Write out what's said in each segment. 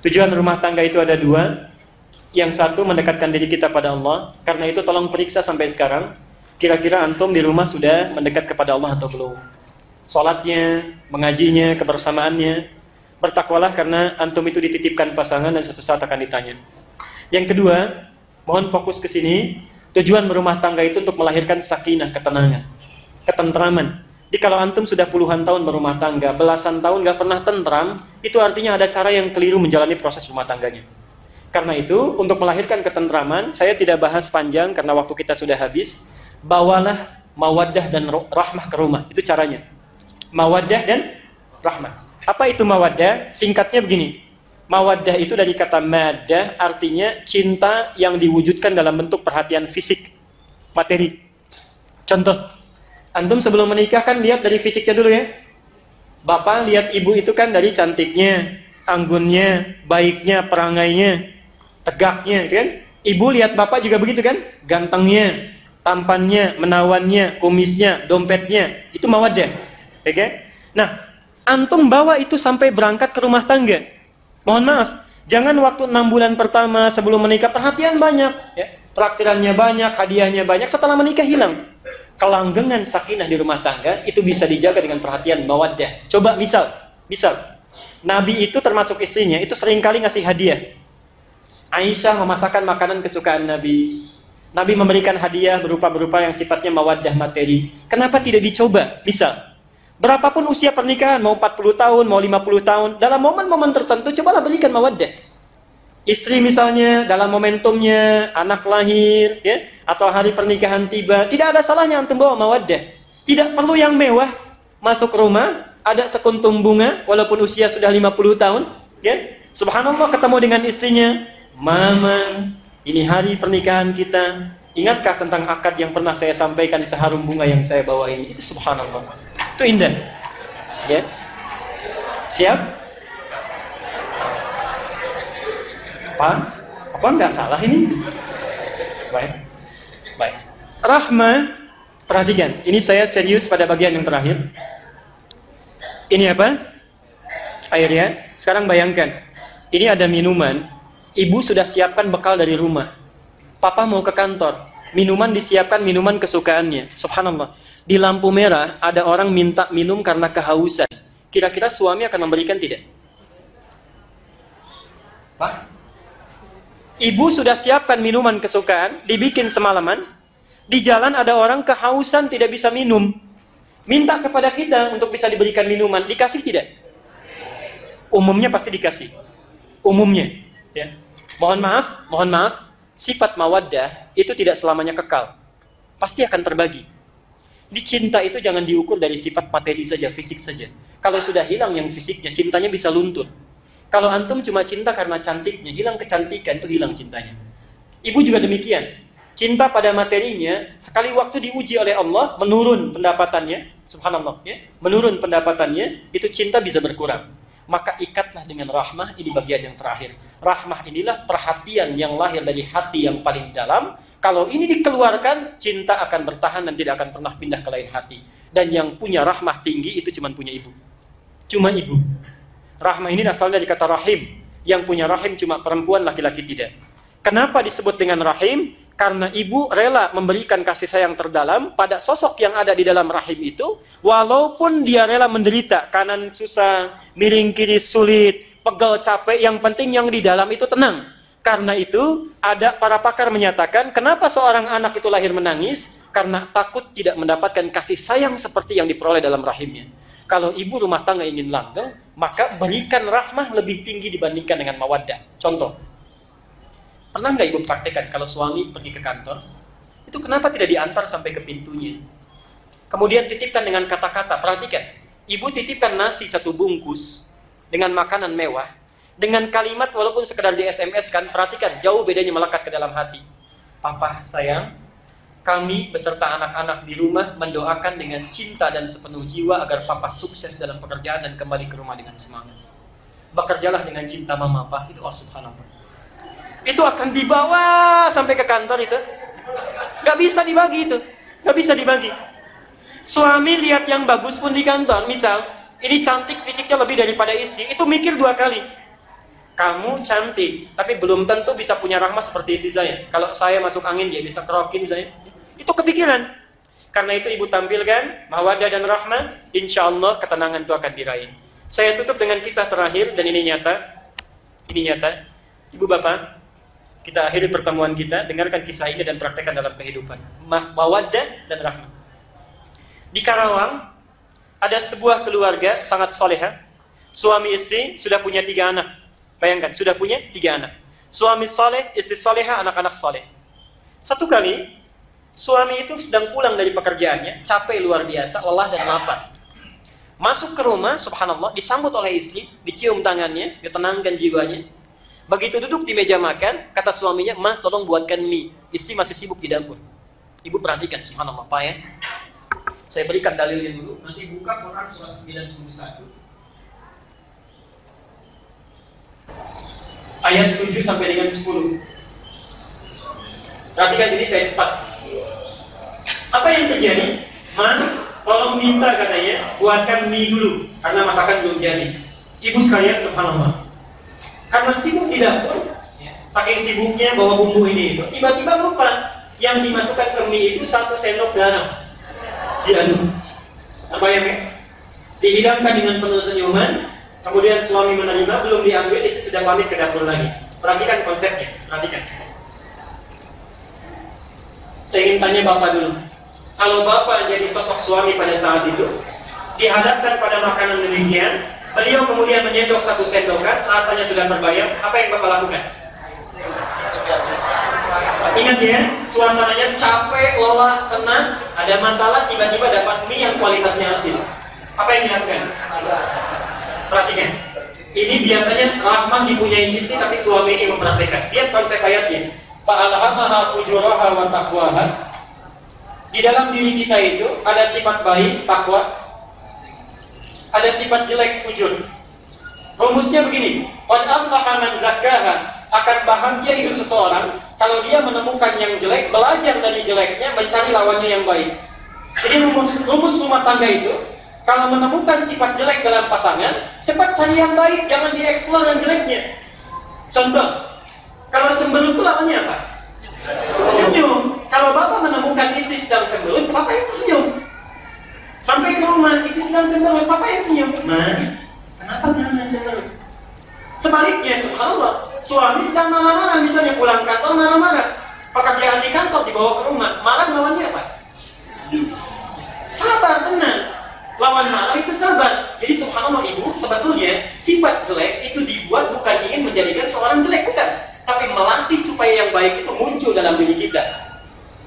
Tujuan rumah tangga itu ada dua. Yang satu mendekatkan diri kita pada Allah. Karena itu tolong periksa sampai sekarang, kira-kira antum di rumah sudah mendekat kepada Allah atau belum. Salatnya, mengajinya, kebersamaannya. Bertakwalah karena antum itu dititipkan pasangan dan suatu saat akan ditanya. Yang kedua, mohon fokus ke sini. Tujuan berumah tangga itu untuk melahirkan sakinah, ketenangan, ketentraman. Jadi kalau antum sudah puluhan tahun berumah tangga, belasan tahun gak pernah tentram, itu artinya ada cara yang keliru menjalani proses rumah tangganya. Karena itu, untuk melahirkan ketentraman, saya tidak bahas panjang karena waktu kita sudah habis. Bawalah mawaddah dan rahmah ke rumah. Itu caranya. Mawaddah dan rahmah. Apa itu mawaddah? Singkatnya begini. Mawaddah itu dari kata maddah, artinya cinta yang diwujudkan dalam bentuk perhatian fisik, materi. Contoh, antum sebelum menikah kan lihat dari fisiknya dulu ya. Bapak lihat ibu itu kan dari cantiknya, anggunnya, baiknya, perangainya, tegaknya, kan? Ibu lihat bapak juga begitu kan? Gantengnya, tampannya, menawannya, kumisnya, dompetnya. Itu mawaddah. Oke? Nah, antum bawa itu sampai berangkat ke rumah tangga. Mohon maaf, jangan waktu 6 bulan pertama sebelum menikah perhatian banyak, ya. Traktirannya banyak, hadiahnya banyak, setelah menikah hilang. Kelanggengan sakinah di rumah tangga itu bisa dijaga dengan perhatian mawaddah. Coba misal, Nabi itu termasuk istrinya itu seringkali ngasih hadiah. Aisyah memasakkan makanan kesukaan Nabi. Nabi memberikan hadiah berupa yang sifatnya mawaddah materi. Kenapa tidak dicoba? Misal, berapapun usia pernikahan, mau 40 tahun, mau 50 tahun, dalam momen-momen tertentu, cobalah berikan mawaddah. Istri misalnya, dalam momentumnya, anak lahir, ya, atau hari pernikahan tiba, tidak ada salahnya antum bawa mawaddah. Tidak perlu yang mewah, masuk rumah, ada sekuntum bunga, walaupun usia sudah 50 tahun, ya. Subhanallah ketemu dengan istrinya, Mama, ini hari pernikahan kita, ingatkah tentang akad yang pernah saya sampaikan seharum bunga yang saya bawa ini? Itu subhanallah. Itu indah. Ya. Siap? Apa enggak salah ini? Baik. Rahmah, perhatikan. Ini saya serius pada bagian yang terakhir. Ini apa? Air ya. Sekarang bayangkan. Ini ada minuman. Ibu sudah siapkan bekal dari rumah. Papa mau ke kantor. Minuman disiapkan, minuman kesukaannya. Subhanallah. Di lampu merah ada orang minta minum karena kehausan. Kira-kira suami akan memberikan tidak? Pak? Ibu sudah siapkan minuman kesukaan, dibikin semalaman. Di jalan ada orang kehausan tidak bisa minum. Minta kepada kita untuk bisa diberikan minuman. Dikasih tidak? Umumnya pasti dikasih. Umumnya. Ya. Mohon maaf. Sifat mawaddah itu tidak selamanya kekal. Pasti akan terbagi. Di cinta itu jangan diukur dari sifat materi saja, fisik saja. Kalau sudah hilang yang fisiknya, cintanya bisa luntur. Kalau antum cuma cinta karena cantiknya, hilang kecantikan, itu hilang cintanya. Ibu juga demikian. Cinta pada materinya, sekali waktu diuji oleh Allah, menurun pendapatannya, subhanallah, ya, menurun pendapatannya, itu cinta bisa berkurang. Maka ikatlah dengan rahmah, ini bagian yang terakhir. Rahmah inilah perhatian yang lahir dari hati yang paling dalam. Kalau ini dikeluarkan, cinta akan bertahan dan tidak akan pernah pindah ke lain hati. Dan yang punya rahmah tinggi itu cuma punya ibu. Cuma ibu. Rahmah ini asalnya dari kata rahim. Yang punya rahim cuma perempuan, laki-laki tidak. Kenapa disebut dengan rahim? Karena ibu rela memberikan kasih sayang terdalam pada sosok yang ada di dalam rahim itu, walaupun dia rela menderita, kanan susah, miring kiri sulit, pegal capek, yang penting yang di dalam itu tenang. Karena itu, ada para pakar menyatakan, kenapa seorang anak itu lahir menangis? Karena takut tidak mendapatkan kasih sayang seperti yang diperoleh dalam rahimnya. Kalau ibu rumah tangga ingin langgeng, maka berikan rahmah lebih tinggi dibandingkan dengan mawaddah. Contoh, pernah nggak ibu praktekkan kalau suami pergi ke kantor, itu kenapa tidak diantar sampai ke pintunya? Kemudian titipkan dengan kata-kata, perhatikan. Ibu titipkan nasi 1 bungkus dengan makanan mewah, dengan kalimat walaupun sekedar di SMS kan, perhatikan, jauh bedanya melekat ke dalam hati. Papa sayang, kami beserta anak-anak di rumah mendoakan dengan cinta dan sepenuh jiwa agar papa sukses dalam pekerjaan dan kembali ke rumah dengan semangat. Bekerjalah dengan cinta mama, Pak. Itu subhanallah. Itu akan dibawa sampai ke kantor itu. Gak bisa dibagi itu. Gak bisa dibagi. Suami lihat yang bagus pun di kantor, misal, ini cantik fisiknya lebih daripada istri, itu mikir 2 kali. Kamu cantik, tapi belum tentu bisa punya rahmat seperti istri saya. Kalau saya masuk angin, dia bisa kerokin saya. Itu kepikiran. Karena itu ibu tampilkan mawaddah dan rahmah, insya Allah ketenangan itu akan diraih. Saya tutup dengan kisah terakhir, dan ini nyata. Ini nyata. Ibu bapak, kita akhiri pertemuan kita, dengarkan kisah ini dan praktekkan dalam kehidupan. Mawaddah dan rahmah. Di Karawang, ada sebuah keluarga sangat soleha. Suami istri sudah punya 3 anak. Bayangkan, sudah punya 3 anak. Suami soleh, istri soleha, anak-anak soleh. Satu kali, suami itu sedang pulang dari pekerjaannya, capek luar biasa, lelah dan lapar. Masuk ke rumah, subhanallah, disambut oleh istri, dicium tangannya, ditenangkan jiwanya. Begitu duduk di meja makan, kata suaminya, "Ma, tolong buatkan mie." Istri masih sibuk di dapur. Ibu perhatikan, subhanallah, Pak ya. Saya berikan dalilnya dulu, nanti buka Quran surat 91. Ayat 7 sampai dengan 10. Perhatikan sini, saya cepat. Apa yang terjadi? "Ma, tolong minta," katanya, "buatkan mie dulu, karena masakan belum jadi." Ibu sekalian, subhanallah, karena sibuk di dapur, saking sibuknya bawa bumbu ini itu, tiba-tiba lupa yang dimasukkan ke mie itu 1 sendok garam. Diaduk. Terbayang ya? Dihidangkan dengan penuh senyuman, kemudian suami menerima, belum diambil, istri sudah pamit ke dapur lagi. Perhatikan konsepnya, perhatikan. Saya ingin tanya bapak dulu. Kalau bapak jadi sosok suami pada saat itu, dihadapkan pada makanan demikian, beliau kemudian menyendok 1 sendokan, rasanya sudah terbayang, apa yang bapak lakukan? Ingat ya, suasananya capek, lelah, tenang, ada masalah, tiba-tiba dapat mie yang kualitasnya asin. Apa yang dilakukan? Perhatikan. Ini biasanya rahmah dipunyai istri, tapi suami ini mempraktikkan. Lihat konsep ayatnya. Fa'alhamaha fujuraha wa taqwaha. Di dalam diri kita itu ada sifat baik, takwa, ada sifat jelek, fujur. Rumusnya begini, qad aflaha man zakkaha, akan bahagia hidup seseorang kalau dia menemukan yang jelek, belajar dari jeleknya, mencari lawannya yang baik. Jadi rumus rumah tangga itu, kalau menemukan sifat jelek dalam pasangan, cepat cari yang baik, jangan dieksplor yang jeleknya. Contoh, kalau cemberut itu lawannya apa? Senyum. Kalau bapak menemukan istri sedang cemberut, bapak itu senyum. Sampai ke rumah, istri sedang cemberut, bapak yang senyum. Nah, kenapa jangan cemberut? Sebaliknya, subhanallah, suami sedang marah-marah, misalnya pulang kantor marah-marah, pekerjaan di kantor dibawa ke rumah, malah lawannya apa? Sabar, tenang. Lawan marah itu sabar. Jadi subhanallah ibu, sebetulnya sifat jelek itu dibuat bukan ingin menjadikan seorang jelek, bukan, tapi melatih supaya yang baik itu muncul dalam diri kita.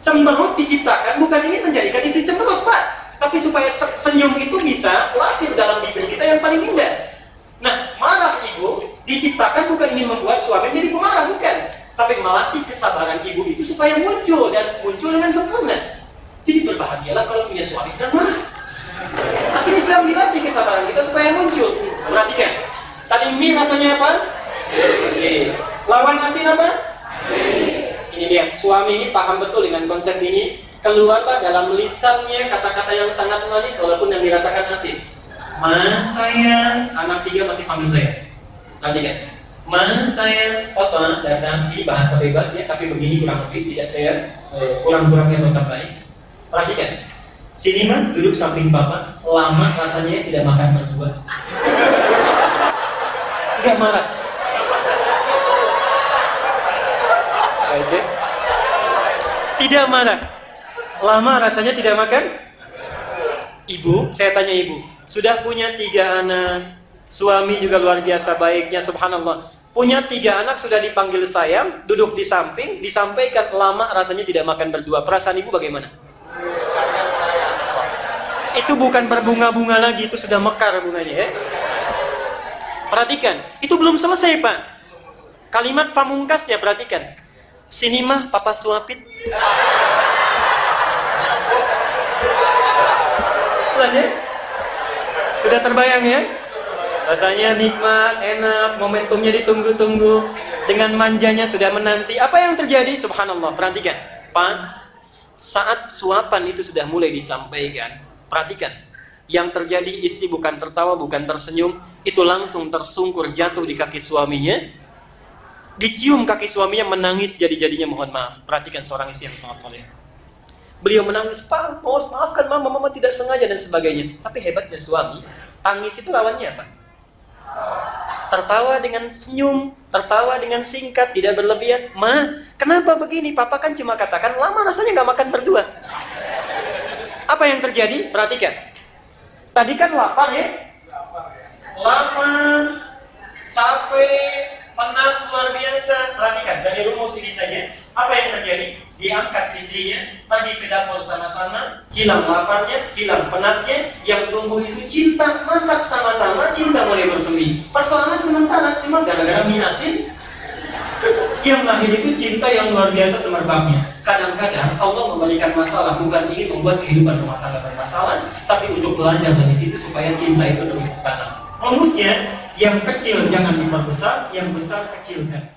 Cemberut diciptakan bukan ingin menjadikan istri cemberut, Pak, tapi supaya senyum itu bisa lahir dalam diri kita yang paling indah. Nah, marah ibu diciptakan bukan ingin membuat suami menjadi pemarah, bukan, tapi melatih kesabaran ibu itu supaya muncul dan muncul dengan sempurna. Jadi berbahagialah kalau punya suami sedang marah. Akhirnya sedang dilatih kesabaran kita supaya muncul. Perhatikan, tadi mie rasanya apa? Lawan asin apa? Ini dia, suami ini paham betul dengan konsep ini. Keluarlah dalam lisannya kata-kata yang sangat manis walaupun yang dirasakan asin. Mas sayang, anak 3 masih panggil saya. Perhatikan, mas sayang, papa datang, ini bahasa bebas ya, tapi begini kurang lebih, tidak saya kurang-kurangnya tetap baik. Perhatikan, sini mah duduk samping papa, lama rasanya tidak makan berdua. Enggak marah. Tidak marah. Lama rasanya tidak makan. Ibu, saya tanya ibu, sudah punya 3 anak, suami juga luar biasa baiknya, subhanallah. Punya 3 anak sudah dipanggil sayang, duduk di samping, disampaikan lama rasanya tidak makan berdua. Perasaan ibu bagaimana? Itu bukan berbunga-bunga lagi, itu sudah mekar bunganya ya. Perhatikan, itu belum selesai Pak. Kalimat pamungkasnya perhatikan. Sini mah papa suapin. Jelas ya? Sudah terbayang ya? Rasanya nikmat, enak, momentumnya ditunggu-tunggu. Dengan manjanya sudah menanti. Apa yang terjadi? Subhanallah, perhatikan Pak, saat suapan itu sudah mulai disampaikan, perhatikan, Yang terjadi istri bukan tertawa, bukan tersenyum, itu langsung tersungkur jatuh di kaki suaminya. Dicium kaki suaminya, menangis jadi-jadinya mohon maaf. Perhatikan seorang istri yang sangat soleh. Beliau menangis, "Pak, maafkan mama tidak sengaja," dan sebagainya. Tapi hebatnya suami, tangis itu lawannya apa? Tertawa dengan senyum, tertawa dengan singkat, tidak berlebihan. "Ma, kenapa begini? Papa kan cuma katakan lama rasanya nggak makan berdua." Apa yang terjadi? Perhatikan. Tadi kan lapar ya? Lama, capek, penat luar biasa. Perhatikan, dari rumus ini saja. Apa yang terjadi? Diangkat istrinya, pergi ke dapur sama-sama, hilang laparnya, hilang penatnya. Yang tumbuh itu cinta, masak sama-sama, cinta mulai bersemi. Persoalan sementara, cuma gara-gara mie asin. Yang lahir itu cinta yang luar biasa semerbaknya. Kadang-kadang Allah memberikan masalah bukan ingin membuat kehidupan rumah tangga bermasalah, tapi untuk belajar dari situ supaya cinta itu terus bertanam. Rumusnya, yang kecil jangan diperbesar, yang besar kecilkan.